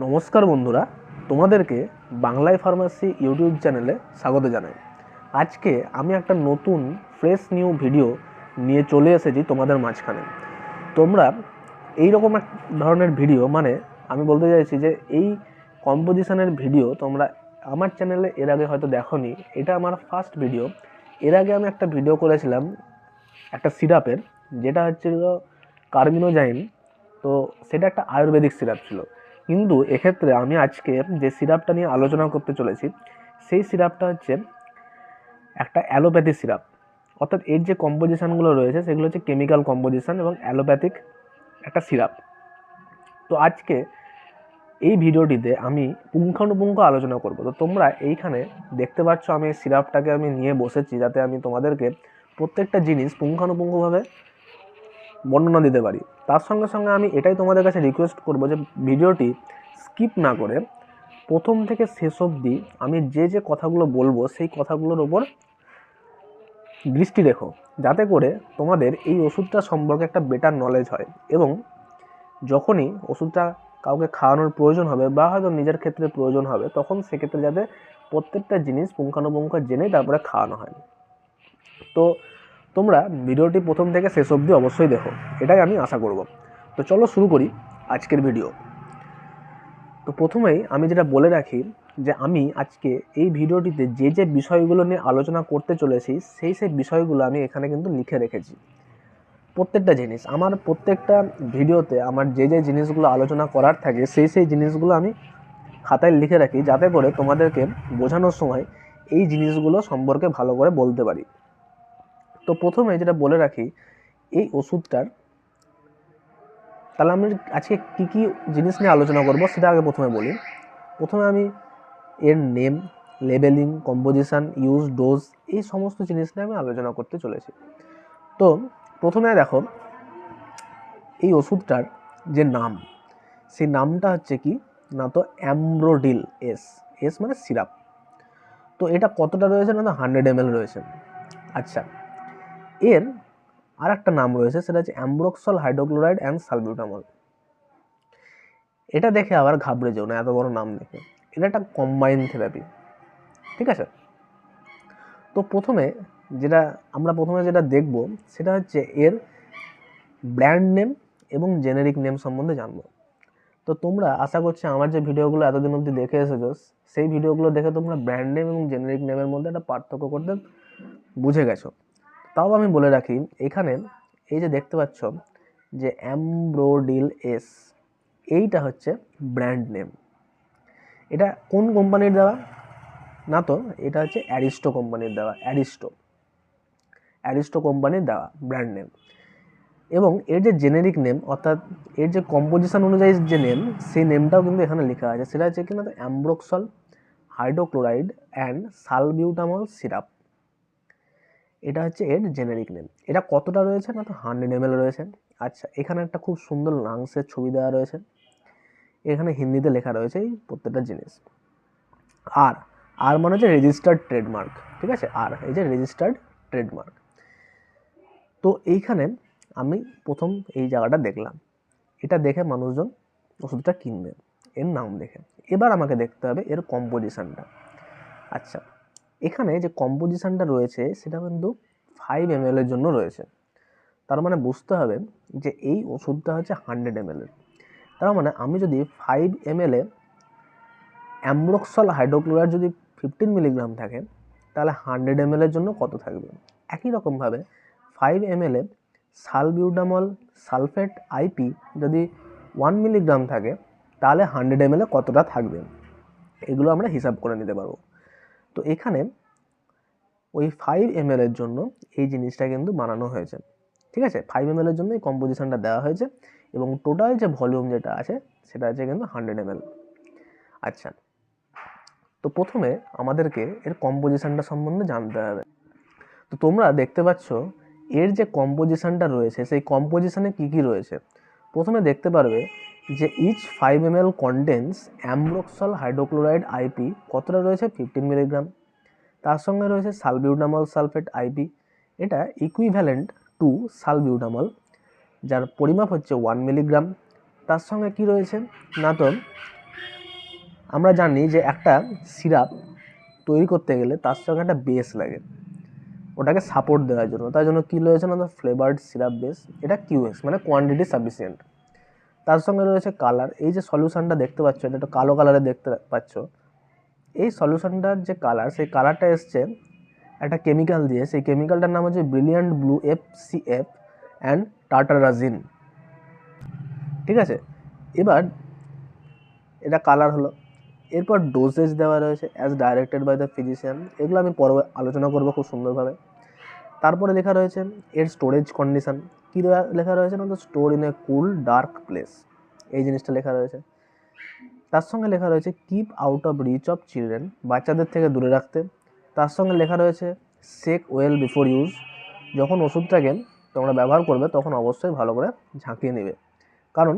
নমস্কার বন্ধুরা, তোমাদেরকে বাংলায় ফার্মাসি ইউটিউব চ্যানেলে স্বাগত জানাই। আজকে আমি একটা নতুন ফ্রেশ নিউ ভিডিও নিয়ে চলে এসেছি তোমাদের মাঝখানে। তোমরা এই রকম এক ধরনের ভিডিও, মানে আমি বলতে চাইছি যে এই কম্পোজিশনের ভিডিও তোমরা আমার চ্যানেলে এর আগে হয়তো দেখোনি। এটা আমার ফার্স্ট ভিডিও। এর আগে আমি একটা ভিডিও করেছিলাম একটা সিরাপের, যেটা হচ্ছিল কার্বিনোজাইন। তো সেটা একটা আয়ুর্বেদিক সিরাপ ছিল, কিন্তু এক্ষেত্রে আমি আজকে যে সিরাপটা নিয়ে আলোচনা করতে চলেছি সেই সিরাপটা হচ্ছে একটা অ্যালোপ্যাথি সিরাপ। অর্থাৎ এর যে কম্পোজিশানগুলো রয়েছে সেগুলো হচ্ছে কেমিক্যাল কম্পোজিশান এবং অ্যালোপ্যাথিক একটা সিরাপ। তো আজকে এই ভিডিওটিতে আমি পুঙ্খানুপুঙ্খ আলোচনা করব। তো তোমরা এইখানে দেখতে পাচ্ছ আমি এই সিরাপটাকে আমি নিয়ে বসেছি, যাতে আমি তোমাদেরকে প্রত্যেকটা জিনিস পুঙ্খানুপুঙ্খভাবে বর্ণনা দিতে পারি। তার সঙ্গে সঙ্গে আমি এটাই তোমাদের কাছে রিকোয়েস্ট করব যে ভিডিওটি স্কিপ না করে প্রথম থেকে শেষ অবধি আমি যে যে কথাগুলো বলবো সেই কথাগুলোর ওপর দৃষ্টি রেখো, যাতে করে তোমাদের এই ওষুধটা সম্পর্কে একটা বেটার নলেজ হয় এবং যখনই ওষুধটা কাউকে খাওয়ানোর প্রয়োজন হবে বা হয়তো নিজের ক্ষেত্রে প্রয়োজন হবে, তখন সেক্ষেত্রে যাতে প্রত্যেকটা জিনিস পুঙ্খানুপুঙ্খ জেনে তারপরে খাওয়ানো হয়। তো তোমরা ভিডিওটি প্রথম থেকে শেষ অবধি অবশ্যই দেখো, এটাই আমি আশা করব। তো চলো শুরু করি আজকের ভিডিও। তো প্রথমেই আমি যেটা বলে রাখি যে আমি আজকে এই ভিডিওটিতে যে যে বিষয়গুলো নিয়ে আলোচনা করতে চলেছি সেই বিষয়গুলো আমি এখানে কিন্তু লিখে রেখেছি। প্রত্যেকটা জিনিস আমার প্রত্যেকটা ভিডিওতে আমার যে যে জিনিসগুলো আলোচনা করার থাকে সেই জিনিসগুলো আমি খাতায় লিখে রাখি, যাতে করে তোমাদেরকে বোঝানোর সময় এই জিনিসগুলো সম্পর্কে ভালো করে বলতে পারি। তো প্রথমে যেটা বলে রাখি এই ওষুধটার, তাহলে আমি আজকে কী কী জিনিস নিয়ে আলোচনা করব সেটা আগে প্রথমে বলি। প্রথমে আমি এর name, labelling, composition, use, dose, এই সমস্ত জিনিস নিয়ে আমি আলোচনা করতে চলেছি। তো প্রথমে দেখো এই ওষুধটার যে নাম, সেই নামটা হচ্ছে কি না, তো অ্যাম্ব্রোডিল। এস মানে সিরাপ। তো এটা কতটা রয়েছে না, তো 100 ml রয়েছে। আচ্ছা, এর আর একটা নাম রয়েছে, সেটা হচ্ছে অ্যাম্ব্রোক্সল হাইড্রোক্লোরাইড অ্যান্ড সালবিউটামল। এটা দেখে আবার ঘাবড়ে যেও না এত বড় নাম দেখে, এটা একটা কম্বাইন থেরাপি, ঠিক আছে? তো আমরা প্রথমে যেটা দেখব সেটা হচ্ছে এর ব্র্যান্ড নেম এবং জেনেরিক নেম সম্বন্ধে জানবো। তো তোমরা আশা করছি আমার যে ভিডিওগুলো এতদিন অবধি দেখে এসেছো সেই ভিডিওগুলো দেখে তোমরা ব্র্যান্ড নেম এবং জেনেরিক নেমের মধ্যে একটা পার্থক্য করতে বুঝে গেছো। তাও আমি বলে রাখি, এখানে এই যে দেখতে পাচ্ছ যে অ্যাম্ব্রোডিল এস, এইটা হচ্ছে ব্র্যান্ড নেম। এটা কোন কোম্পানির দেওয়া না, তো এটা হচ্ছে অ্যারিস্টো কোম্পানির দেওয়া, অ্যারিস্টো কোম্পানির দেওয়া ব্র্যান্ড নেম। এবং এর যে জেনেরিক নেম, অর্থাৎ এর যে কম্পোজিশন অনুযায়ী যে নেম, সেই নেমটাও কিন্তু এখানে লেখা আছে। সেটা হচ্ছে কিনা, অ্যাম্ব্রোক্সল হাইড্রোক্লোরাইড অ্যান্ড সালবিউটামল সিরাপ। এটা হচ্ছে এর জেনেরিক নেম। এটা কতটা রয়েছে না, তো 100 ml রয়েছে। আচ্ছা, এখানে একটা খুব সুন্দর লাংসের ছবি দেওয়া রয়েছে, এখানে হিন্দিতে লেখা রয়েছে এই প্রত্যেকটা জিনিস। আর মানে হচ্ছে রেজিস্টার্ড ট্রেডমার্ক, ঠিক আছে? এই যে রেজিস্টার্ড ট্রেডমার্ক। তো এইখানে আমি প্রথম এই জায়গাটা দেখলাম, এটা দেখে মানুষজন ওষুধটা কিনবে এর নাম দেখে। এবার আমাকে দেখতে হবে এর কম্পোজিশানটা। আচ্ছা, এখানে যে কম্পোজিশানটা রয়েছে সেটা কিন্তু 5 ml এর জন্য রয়েছে। তার মানে বুঝতে হবে যে এই ওষুধটা হচ্ছে 100 ml এর। তার মানে আমি যদি 5 ml এ অ্যাম্ব্রোক্সল হাইড্রোক্লোরাইড যদি 15 মিলিগ্রাম থাকে, তাহলে 100 ml এর জন্য কত থাকবে? একই রকমভাবে 5 ml এ সালবিউটামল সালফেট আইপি যদি 1 মিলিগ্রাম থাকে, তাহলে 100 ml এ কতটা থাকবে, এগুলো আমরা হিসাব করে নিতে পারবো। তো এখানে ওই 5 ml এর জন্য এই জিনিসটা কিন্তু বানানো হয়েছে, ঠিক আছে? 5 ml এর জন্য এই কম্পোজিশনটা দেওয়া হয়েছে এবং টোটাল যে ভলিউম যেটা আছে সেটা আছে কিন্তু 100 ml। আচ্ছা, তো প্রথমে আমাদেরকে এর কম্পোজিশনটা সম্বন্ধে জানতে হবে। তো তোমরা দেখতে পাচ্ছ এর যে কম্পোজিশনটা রয়েছে সেই কম্পোজিশনে কী কী রয়েছে। প্রথমে দেখতে পারবে যে each 5 ml contains ambroxol hydrochloride IP কতটা রয়েছে, 15 মিলিগ্রাম। তার সঙ্গে রয়েছে সালবিউটামল সালফেট আইপি, এটা ইকুইভ্যালেন্ট টু সালবিউটামল, যার পরিমাপ হচ্ছে 1 মিলিগ্রাম। তার সঙ্গে কি রয়েছে না, তো আমরা জানি যে একটা সিরাপ তৈরি করতে গেলে তার সঙ্গে একটা বেস লাগে, ওটাকে সাপোর্ট দেওয়ার জন্য। তার জন্য কী রয়েছে না, ফ্লেভার্ড সিরাপ বেস, এটা কিউএস মানে কোয়ান্টিটি সাফিসিয়েন্ট। তার সঙ্গে রয়েছে কালার। এই যে সলিউশনটা দেখতে পাচ্ছ, এটা একটু কালো কালারে দেখতে পাচ্ছ। এই সলিউশনটার যে কালার, সেই কালারটা এসছে একটা কেমিক্যাল দিয়ে। সেই কেমিক্যালটার নাম হচ্ছে ব্রিলিয়ান্ট ব্লু FCF অ্যান্ড টার্টারাজিন। ঠিক আছে, এবার এটা কালার হলো। এরপর ডোজেজ দেওয়া রয়েছে as directed by the physician, এগুলো আমি পরে আলোচনা করবো খুব সুন্দরভাবে। তারপরে লেখা রয়েছে এর স্টোরেজ কন্ডিশন। কী লেখা রয়েছে না, তো store in a cool dark place, এই জিনিসটা লেখা রয়েছে। তার সঙ্গে লেখা রয়েছে keep out of reach of children, বাচ্চাদের থেকে দূরে রাখতে। তার সঙ্গে লেখা রয়েছে শেক ওয়েল বিফোর ইউজ, যখন ওষুধটাকে তোমরা ব্যবহার করবে তখন অবশ্যই ভালো করে ঝাঁকিয়ে নেবে। কারণ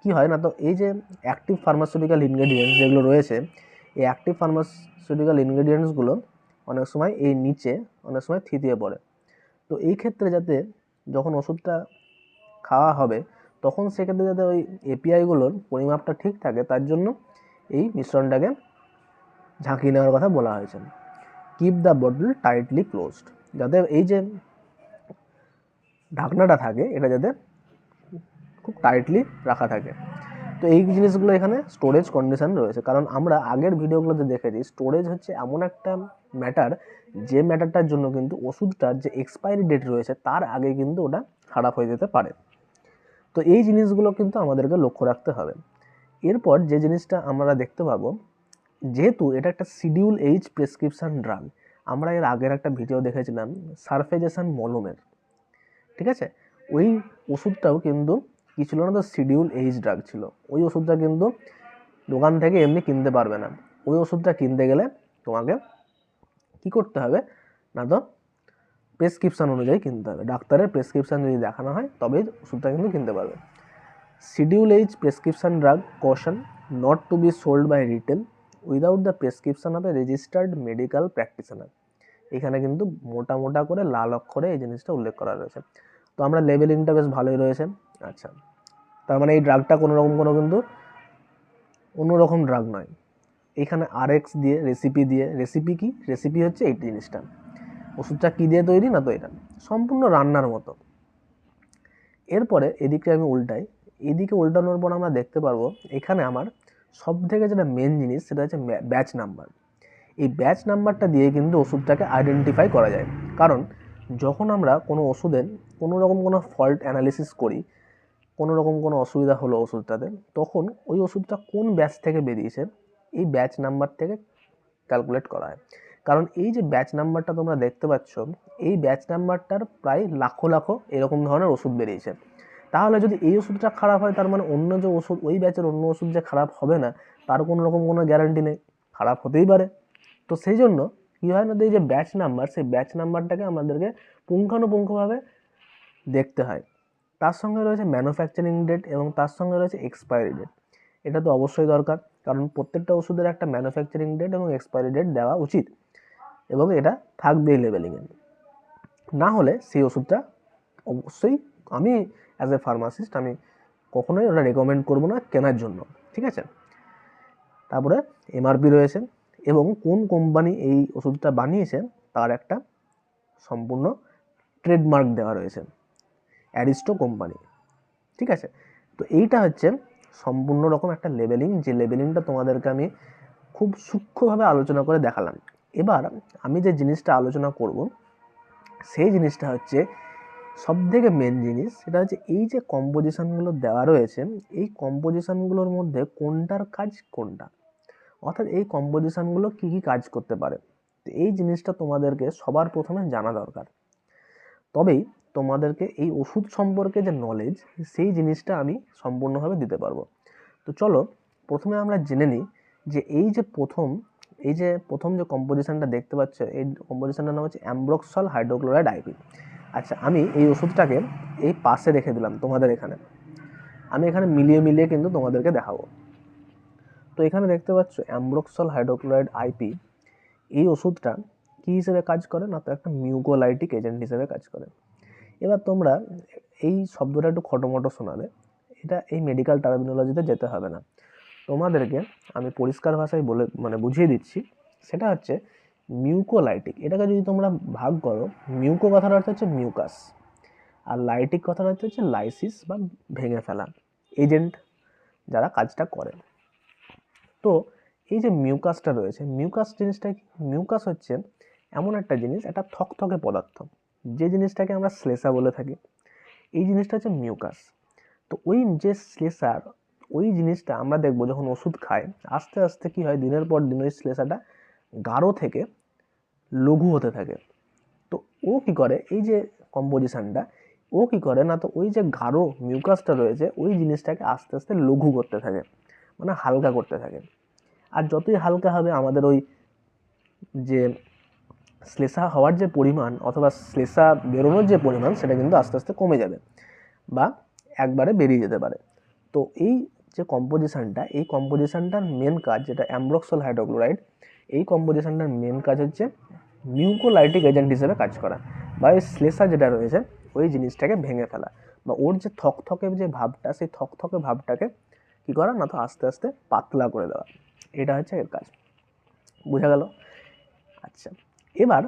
কি হয় না, তো এই যে অ্যাক্টিভ ফার্মাসিউটিক্যাল ইনগ্রেডিয়েন্টস যেগুলো রয়েছে, এই অ্যাক্টিভ ফার্মাসিউটিক্যাল ইনগ্রেডিয়েন্টসগুলো অনেক সময় এই নিচে অনেক সময় থিতিয়ে পড়ে। তো এই ক্ষেত্রে যাতে যখন ওষুধটা খাওয়া হবে তখন সেক্ষেত্রে যাতে ওই এপিআইগুলোর পরিমাপটা ঠিক থাকে, তার জন্য এই মিশ্রণটাকে ঝাঁকিয়ে নেওয়ার কথা বলা হয়েছে। Keep the bottle tightly closed, যাতে এই যে ঢাকনাটা থাকে এটা যাতে খুব টাইটলি রাখা থাকে। তো এই জিনিসগুলো এখানে স্টোরেজ কন্ডিশন রয়েছে, কারণ আমরা আগের ভিডিওগুলোতে দেখেছি স্টোরেজ হচ্ছে এমন একটা ম্যাটার, যে ম্যাটারটার জন্য কিন্তু ওষুধটার যে এক্সপায়ারি ডেট রয়েছে তার আগে কিন্তু ওটা খারাপ হয়ে যেতে পারে। তো এই জিনিসগুলো কিন্তু আমাদেরকে লক্ষ্য রাখতে হবে। এরপর যে জিনিসটা আমরা দেখতে পাবো, যেহেতু এটা একটা শিডিউল এইচ প্রেসক্রিপশান ড্রাগ, আমরা এর আগের একটা ভিডিও দেখেছিলাম সারফেজেশন মলমের, ঠিক আছে, ওই ওষুধটাও কিন্তু কী ছিল না, তো শিডিউল এইচ ড্রাগ ছিল। ওই ওষুধটা কিন্তু দোকান থেকে এমনি কিনতে পারবে না। ওই ওষুধটা কিনতে গেলে তোমাকে কি করতে হবে না, তো প্রেসক্রিপশান অনুযায়ী কিনতে হবে। ডাক্তারের প্রেসক্রিপশান যদি দেখানো হয় তবেই ওষুধটা কিন্তু কিনতে পারবে। Schedule H prescription drug caution not to be sold by retail without the prescription of a registered medical practitioner. এখানে কিন্তু মোটা মোটা করে লাল অক্ষরে এই জিনিসটা উল্লেখ করা রয়েছে। তো আমরা লেবেলিংটা বেশ ভালোই রয়েছে। আচ্ছা, তার মানে এই ড্রাগটা কোনো কিন্তু অন্যরকম ড্রাগ নয়। এখানে RX দিয়ে রেসিপি কি, রেসিপি হচ্ছে এই জিনিসটা, ওষুধটা কী দিয়ে তৈরি না, তো এটা সম্পূর্ণ রান্নার মতো। এরপরে এদিকে আমি উল্টাই, এদিকে উল্টানোর পর আমরা দেখতে পারবো এখানে আমার সব থেকে যেটা মেন জিনিস সেটা হচ্ছে ব্যাচ নাম্বার। এই ব্যাচ নাম্বারটা দিয়ে কিন্তু ওষুধটাকে আইডেন্টিফাই করা যায়। কারণ যখন আমরা কোনো ওষুধের কোনো রকম কোনো ফল্ট অ্যানালিসিস করি, কোনো রকম কোনো অসুবিধা হলো ওষুধটাতে, তখন ওই ওষুধটা কোন ব্যাচ থেকে বেরিয়েছে এই ব্যাচ নাম্বার থেকে ক্যালকুলেট করা হয়। কারণ এই যে ব্যাচ নাম্বারটা তোমরা দেখতে পাচ্ছ, এই ব্যাচ নাম্বারটার প্রায় লাখো লাখো এরকম ধরনের ওষুধ বেরিয়েছে। তাহলে যদি এই ওষুধটা খারাপ হয়, তার মানে অন্য যে ওষুধ, ওই ব্যাচের অন্য ওষুধ যে খারাপ হবে না তার কোনো রকম কোনো গ্যারান্টি নেই, খারাপ হতেই পারে। তো সেই জন্য কী হয় না, এই যে ব্যাচ নাম্বার, সেই ব্যাচ নাম্বারটাকে আমাদেরকে পুঙ্খানুপুঙ্খভাবে দেখতে হয়। তার সঙ্গে রয়েছে ম্যানুফ্যাকচারিং ডেট এবং তার সঙ্গে রয়েছে এক্সপায়ারি ডেট। এটা তো অবশ্যই দরকার, কারণ প্রত্যেকটা ওষুধের একটা ম্যানুফ্যাকচারিং ডেট এবং এক্সপায়ারি ডেট দেওয়া উচিত, এবং এটা থাকবেই লেবেলিংয়ে। না হলে সেই ওষুধটা অবশ্যই আমি অ্যাজ এ ফার্মাসিস্ট আমি কখনোই ওটা রেকমেন্ড করবো না কেনার জন্য, ঠিক আছে। তারপরে MRP রয়েছে এবং কোন কোম্পানি এই ওষুধটা বানিয়েছে তার একটা সম্পূর্ণ ট্রেডমার্ক দেওয়া রয়েছে, অ্যারিস্টো কোম্পানি, ঠিক আছে। তো এইটা হচ্ছে সম্পূর্ণ রকম একটা লেবেলিং, যে লেবেলিংটা তোমাদেরকে আমি খুব সূক্ষ্মভাবে আলোচনা করে দেখালাম। এবার আমি যে জিনিসটা আলোচনা করব সেই জিনিসটা হচ্ছে সবথেকে মেন জিনিস, সেটা হচ্ছে এই যে কম্পোজিশনগুলো দেওয়া রয়েছে, এই কম্পোজিশনগুলোর মধ্যে কোনটার কাজ কোনটা, অর্থাৎ এই কম্পোজিশনগুলো কী কী কাজ করতে পারে। তো এই জিনিসটা তোমাদেরকে সবার প্রথমে জানা দরকার, তবেই তোমাদেরকে এই ওষুধ সম্পর্কে যে নলেজ সেই জিনিসটা আমি সম্পূর্ণভাবে দিতে পারবো। তো চলো প্রথমে আমরা জেনে নিই যে এই যে প্রথম যে কম্পোজিশনটা দেখতে পাচ্ছ, এই কম্পোজিশনটার নাম হচ্ছে অ্যাম্ব্রক্সল হাইড্রোক্লোরাইড IP। আচ্ছা, আমি এই ওষুধটাকে এই পাশে রেখে দিলাম তোমাদের এখানে, আমি এখানে মিলিয়ে কিন্তু তোমাদেরকে দেখাবো। তো এখানে দেখতে পাচ্ছ অ্যাম্ব্রক্সল হাইড্রোক্লোরাইড IP, এই ওষুধটা কী হিসেবে কাজ করে না, তো একটা মিউকোলাইটিক এজেন্ট হিসেবে কাজ করে। এবার তোমরা এই শব্দটা একটু খটোমটো শোনাবে, এটা এই মেডিকেল টার্মিনোলজিতে যেতে হবে না। তোমাদেরকে আমি পরিষ্কার ভাষায় বুঝিয়ে দিচ্ছি। সেটা হচ্ছে মিউকোলাইটিক। এটাকে যদি তোমরা ভাগ করো, মিউকো কথার অর্থ হচ্ছে মিউকাস, আর লাইটিক কথার অর্থ হচ্ছে লাইসিস বা ভেঙে ফেলা, এজেন্ট যারা কাজটা করে। তো এই যে মিউকাসটা রয়েছে, মিউকাস জিনিসটা কি? মিউকাস হচ্ছে এমন একটা জিনিস, একটা থকথকে পদার্থ, যে জিনিসটাকে আমরা শ্লেষা বলে থাকি। এই জিনিসটা হচ্ছে মিউকাস। তো ওই যে শ্লেষার ওই জিনিসটা আমরা দেখবো যখন ওষুধ খায়, আস্তে আস্তে কি হয়, দিনের পর দিন ওই শ্লেষাটা গাঢ় থেকে লঘু হতে থাকে। তো ও কি করে, এই যে কম্পোজিশনটা, ও কি করে না, তো ওই যে গাঢ় মিউকাসটা রয়েছে ওই জিনিসটাকে আস্তে আস্তে লঘু করতে থাকে, মানে হালকা করতে থাকে। আর যতই হালকা হবে আমাদের ওই যে শ্লেষা হওয়ার যে পরিমাণ অথবা শ্লেষা বেরোনোর যে পরিমাণ, সেটা কিন্তু আস্তে আস্তে কমে যাবে বা একবারে বেরিয়ে যেতে পারে। তো এই যে কম্পোজিশনটা, এই কম্পোজিশনটার মেন কাজ, যেটা অ্যাম্ব্রক্সল হাইড্রোক্লোরাইড, এই কম্পোজিশনটার মেন কাজ হচ্ছে মিউকোলাইটিক এজেন্ট হিসেবে কাজ করা, বা ওই শ্লেষা যেটা রয়েছে ওই জিনিসটাকে ভেঙে ফেলা, বা ওর যে থকথকে যে ভাবটা, সেই থকথকে ভাবটাকে কী করা না, তো আস্তে আস্তে পাতলা করে দেওয়া। এটা হচ্ছে এর কাজ। বোঝা গেল? আচ্ছা, এবার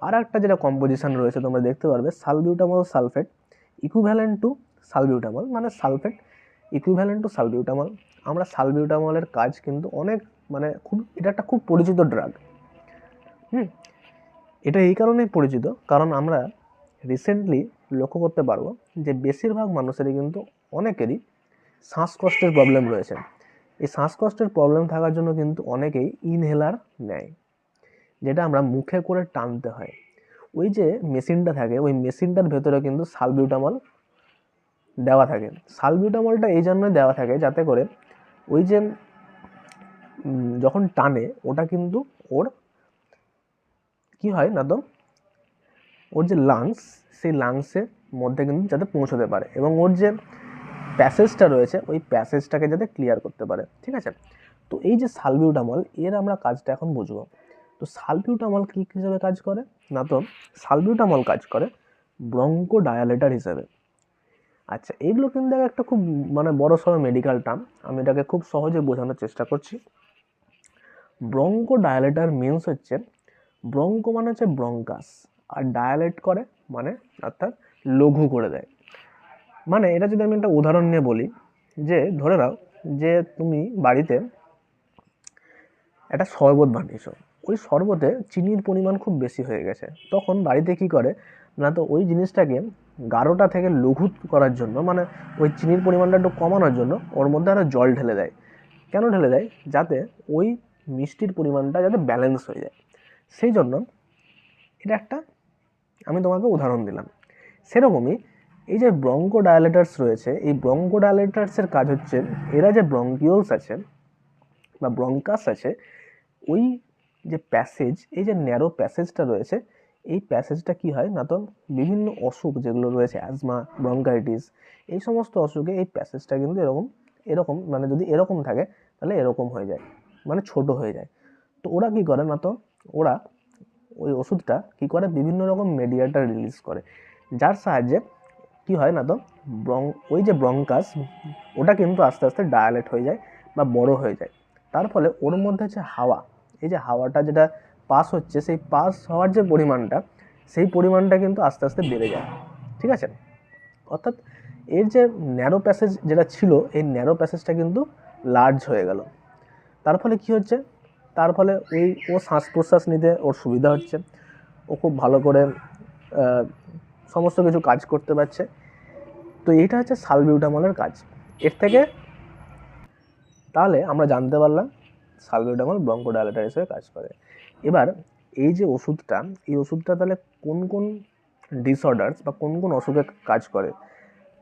আর একটা যেটা কম্পোজিশন রয়েছে তোমরা দেখতে পারবে, salbutamol sulphate equivalent to salbutamol, মানে সালফেট ইকুইভ্যালেন্ট টু সালবিউটামল। আমরা সালবিউটামলের কাজ কিন্তু অনেক, এটা একটা খুব পরিচিত ড্রাগ। এটা এই কারণেই পরিচিত, কারণ আমরা রিসেন্টলি লক্ষ্য করতে পারবো যে বেশিরভাগ মানুষেরই কিন্তু অনেকেরই শ্বাসকষ্টের প্রবলেম রয়েছে। এই শ্বাসকষ্টের প্রবলেম থাকার জন্য কিন্তু অনেকেই ইনহেলার নেয়, যেটা আমরা মুখে করে টানতে হয়। ওই যে মেশিনটা থাকে, ওই মেশিনটার ভেতরে কিন্তু সালবিউটামল দেওয়া থাকে। সালবিউটামলটা এই জন্যই দেওয়া থাকে যাতে করে ওই যে যখন টানে, ওটা কিন্তু ওর কি হয় না, তো ওর যে লাংস, সেই লাংসের মধ্যে কিন্তু যাতে পৌঁছতে পারে, এবং ওর যে প্যাসেজটা রয়েছে ওই প্যাসেজটাকে যাতে ক্লিয়ার করতে পারে। ঠিক আছে? তো এই যে সালবিউটামল, এর আমরা কাজটা এখন বুঝবো। তো সালবিউটামল কী হিসেবে কাজ করে না, তো সালবিউটামল কাজ করে ব্রঙ্কো ডায়ালেটার হিসেবে। আচ্ছা, এইগুলো কিন্তু একটা খুব বড় সড়ো মেডিকেল টার্ম, আমি এটাকে খুব সহজে বোঝানোর চেষ্টা করছি। ব্রঙ্কো ডায়ালেটার মিনস হচ্ছে, ব্রঙ্কো মানে হচ্ছে ব্রঙ্কাস, আর ডায়ালেট করে মানে অর্থাৎ লঘু করে দেয়। মানে এটা যদি আমি একটা উদাহরণ নিয়ে বলি, যে ধরে নাও যে তুমি বাড়িতে একটা শরবত বানিয়েছো, ওই শরবতে চিনির পরিমাণ খুব বেশি হয়ে গেছে। তখন বাড়িতে কি করে না, তো ওই জিনিসটাকে গাঢ়টা থেকে লঘু করার জন্য, মানে ওই চিনির পরিমাণটা একটু কমানোর জন্য ওর মধ্যে আরও জল ঢেলে দেয়। কেন ঢেলে দেয়? যাতে ওই মিষ্টির পরিমাণটা যাতে ব্যালেন্স হয়ে যায়। সেই জন্য এটা একটা আমি তোমাকে উদাহরণ দিলাম। সেরকমই এই যে ব্রঙ্কো ডায়ালেটার্স রয়েছে, এই ব্রঙ্কো ডায়ালেটার্সের কাজ হচ্ছে, এরা যে ব্রঙ্কিওলস আছে বা ব্রঙ্কাস আছে, ওই যে প্যাসেজ, এই যে ন্যারো প্যাসেজটা রয়েছে, এই প্যাসেজটা কি হয় না, তো বিভিন্ন অসুখ যেগুলো রয়েছে, অ্যাজমা, ব্রঙ্কাইটিস, এই সমস্ত অসুখে এই প্যাসেজটা কিন্তু এরকম যদি এরকম থাকে তাহলে এরকম হয়ে যায়, ছোট হয়ে যায়। তো ওরা কি করে না, তো ওরা ওই ওষুধটা কি করে, বিভিন্ন রকম মেডিয়েটার রিলিজ করে, যার সাহায্যে কি হয় না, তো ওই যে ব্রঙ্কাস, ওটা কিন্তু আস্তে আস্তে ডায়ালেট হয়ে যায় বা বড় হয়ে যায়। তার ফলে ওর মধ্যে হচ্ছে হাওয়া, এই যে হাওয়াটা যেটা পাস হচ্ছে, সেই পাস হওয়ার যে পরিমাণটা, সেই পরিমাণটা কিন্তু আস্তে আস্তে বেড়ে যায়। ঠিক আছে? অর্থাৎ এর যে ন্যারো প্যাসেজ যেটা ছিল, এই ন্যারো প্যাসেজটা কিন্তু লার্জ হয়ে গেল। তার ফলে কি হচ্ছে, তার ফলে ও শ্বাস প্রশ্বাস নিতে ওর সুবিধা হচ্ছে, ও খুব ভালো করে সমস্ত কিছু কাজ করতে পারছে। তো এইটা হচ্ছে সালবিউটামলের কাজ। এর থেকে তাহলে আমরা জানতে পারলাম সালবিউটামল ব্রঙ্কোডায়ালেটর হিসেবে কাজ করে। এবার এই যে ওষুধটা, এই ওষুধটা তাহলে কোন কোন ডিসঅর্ডারস বা কোন কোন অসুখে কাজ করে?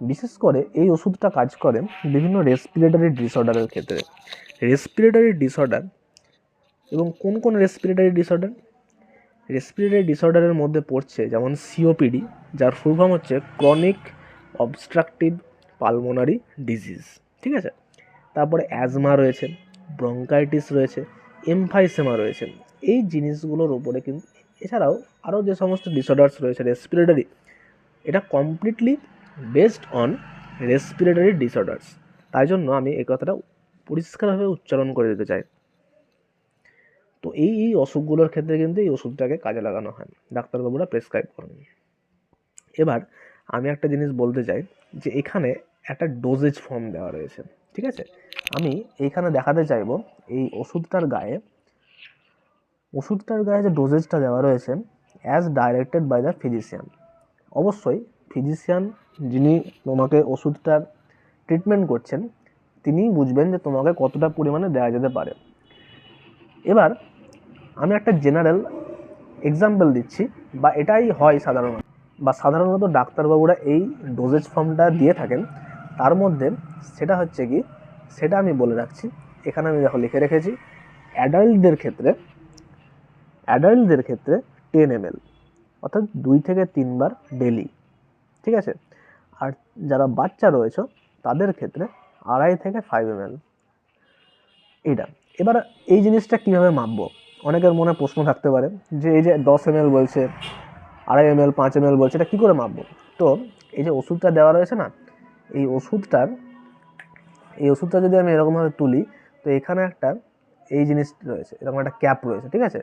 বিশেষ করে এই ওষুধটা কাজ করে বিভিন্ন রেসপিরেটরি ডিসঅর্ডারের ক্ষেত্রে। রেসপিরেটরি ডিসঅর্ডার, এবং কোন কোন রেসপিরেটরি ডিসঅর্ডার? রেসপিরেটরি ডিসঅর্ডারের মধ্যে পড়ছে যেমন সিওপিডি, যার ফুল ফর্ম হচ্ছে ক্রনিক অবস্ট্রাকটিভ পালমোনারি ডিজিজ। ঠিক আছে? তারপরে অ্যাজমা রয়েছে, ব্রঙ্কাইটিস রয়েছে, এমফাইসেমা রয়েছে। এই জিনিসগুলোর উপরে কিন্তু এছাড়াও আরও যে সমস্ত ডিসঅর্ডার্স রয়েছে রেসপিরেটরি, এটা completely based on respiratory disorders. তাই জন্য আমি এই কথাটা পরিষ্কারভাবে উচ্চারণ করে দিতে চায়। তো এই অসুখগুলোর ক্ষেত্রে কিন্তু এই ওষুধটাকে কাজে লাগানো হয়, ডাক্তারবাবুরা প্রেসক্রাইব করেন। এবার আমি একটা জিনিস বলতে চাই যে এখানে একটা ডোজেজ ফর্ম দেওয়া রয়েছে, ঠিক আছে? আমি এইখানে দেখাতে চাইবো এই ওষুধটার গায়ে যে ডোজেজটা দেওয়া রয়েছে, as directed by the physician. অবশ্যই ফিজিশিয়ান যিনি তোমাকে ওষুধটার ট্রিটমেন্ট করছেন তিনিই বুঝবেন যে তোমাকে কতটা পরিমাণে দেওয়া যেতে পারে। এবার আমি একটা জেনারেল এক্সাম্পল দিচ্ছি, বা এটাই হয় সাধারণত ডাক্তারবাবুরা এই ডোজেজ ফর্মটা দিয়ে থাকেন। তার মধ্যে সেটা হচ্ছে কি, সেটা আমি বলে রাখছি। এখানে আমি দেখো লিখে রেখেছি, অ্যাডাল্টদের ক্ষেত্রে 10 ml, অর্থাৎ 2 থেকে 3 বার ডেলি, ঠিক আছে? আর যারা বাচ্চা রয়েছে তাদের ক্ষেত্রে 2.5 থেকে 5 ml এইটা। এবার এই জিনিসটা কীভাবে মাপবো, অনেকের মনে প্রশ্ন থাকতে পারে যে এই যে 10 ml বলছে, 2.5 ml, 5 ml বলছে, এটা কী করে মাপবো? তো এই যে ওষুধটা দেওয়া রয়েছে না, এই ওষুধটা যদি আমি এরকমভাবে তুলি, তো এখানে একটা এই জিনিস রয়েছে, এরকম একটা ক্যাপ রয়েছে, ঠিক আছে?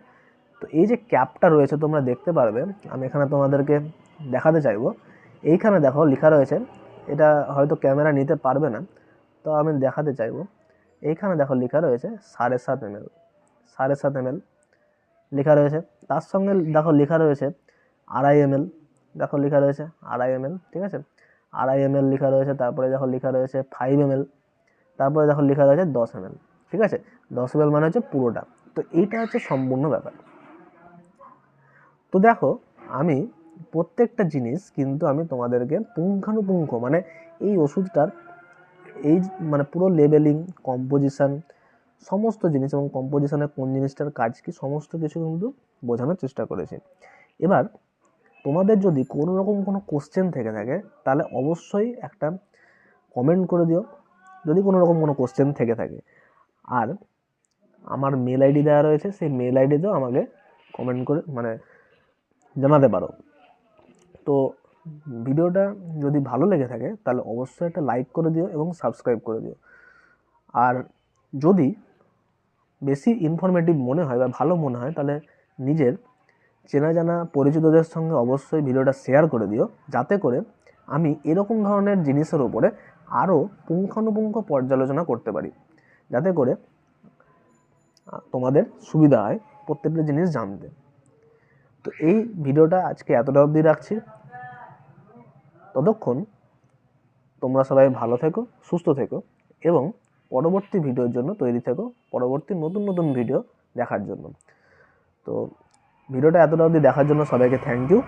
তো এই যে ক্যাপটা রয়েছে তোমরা দেখতে পারবে, আমি এখানে তোমাদেরকে দেখাতে চাইবো। এইখানে দেখো লেখা রয়েছে, এটা হয়তো ক্যামেরা নিতে পারবে না, তো আমি দেখাতে চাইবো। এইখানে দেখো লেখা রয়েছে 7.5 ml, 7.5 ml লেখা রয়েছে। তার সঙ্গে দেখো লেখা রয়েছে 2.5 ml, দেখো লেখা রয়েছে 2.5 ml, ঠিক আছে? 2.5 ml লেখা রয়েছে। তারপরে দেখো লেখা রয়েছে 5 ml, তারপরে দেখো লেখা রয়েছে 10 ml, ঠিক আছে? 10 ml মানে হচ্ছে পুরোটা। তো এইটা হচ্ছে সম্পূর্ণ ব্যাপার। তো দেখো আমি প্রত্যেকটা জিনিস কিন্তু আমি তোমাদেরকে পুঙ্খানুপুঙ্খ, মানে এই ওষুধটার এই মানে পুরো লেবেলিং, কম্পোজিশন, সমস্ত জিনিস, এবং কম্পোজিশনের কোন জিনিসটার কাজ কি, সমস্ত কিছু কিন্তু বোঝানোর চেষ্টা করেছি। এবার তোমাদের যদি কোনো রকম কোনো কোশ্চেন থেকে থাকে তাহলে অবশ্যই একটা কমেন্ট করে দিও, যদি কোনো রকম কোনো কোশ্চেন থেকে থাকে। আর আমার মেল আইডি দেওয়া রয়েছে, সেই মেল আইডিতেও আমাকে কমেন্ট করে মানে জানাতে পারো। তো ভিডিওটা যদি ভালো লেগে থাকে তাহলে অবশ্যই একটা লাইক করে দিও এবং সাবস্ক্রাইব করে দিও। আর যদি বেশি ইনফরমেটিভ মনে হয় বা ভালো মনে হয় তাহলে নিজের চেনা জানা পরিচিতদের সঙ্গে অবশ্যই ভিডিওটা শেয়ার করে দিও, যাতে করে আমি এরকম ধরনের জিনিসের ওপরে আরও পুঙ্খানুপুঙ্খ পর্যালোচনা করতে পারি, যাতে করে তোমাদের সুবিধা হয় প্রত্যেকটা জিনিস জানতে। তো এই ভিডিওটা আজকে এতটা অবধি রাখছি। ততক্ষণ তোমরা সবাই ভালো থেকো, সুস্থ থেকো, এবং পরবর্তী ভিডিওর জন্য তৈরি থেকো, পরবর্তী নতুন নতুন ভিডিও দেখার জন্য। তো ভিডিওটা এতটা অবধি দেখার জন্য সবাইকে থ্যাংক ইউ।